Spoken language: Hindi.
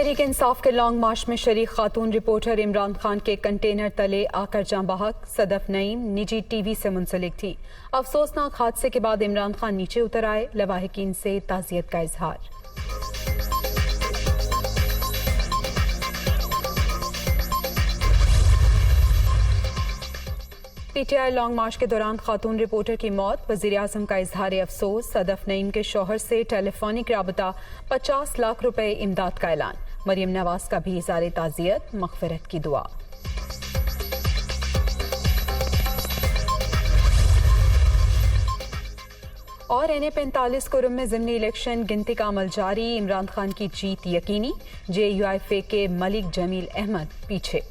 तहरीक इंसाफ के लॉन्ग मार्च में शरीक खातून रिपोर्टर इमरान खान के कंटेनर तले आकर जाँ बहक। सदफ नईम निजी टीवी से मुंसलिक थी। अफसोसनाक हादसे के बाद इमरान खान नीचे उतर आए। लवाहिकीन से ताज़ियत का इजहार। पीटीआई लॉन्ग मार्च के दौरान खातून रिपोर्टर की मौत। वज़ीर आज़म का इजहार अफसोस। सदफ नईम के शौहर से टेलीफोनिक राबता। 50 लाख रुपए इमदाद का ऐलान। मरियम नवाज का भी इज़हार ताज़ियत, मग़फ़िरत की दुआ। और NA-45 कुरुम में ज़िमनी इलेक्शन गिनती का अमल जारी। इमरान खान की जीत यकीनी। JUIF के मलिक जमील अहमद पीछे।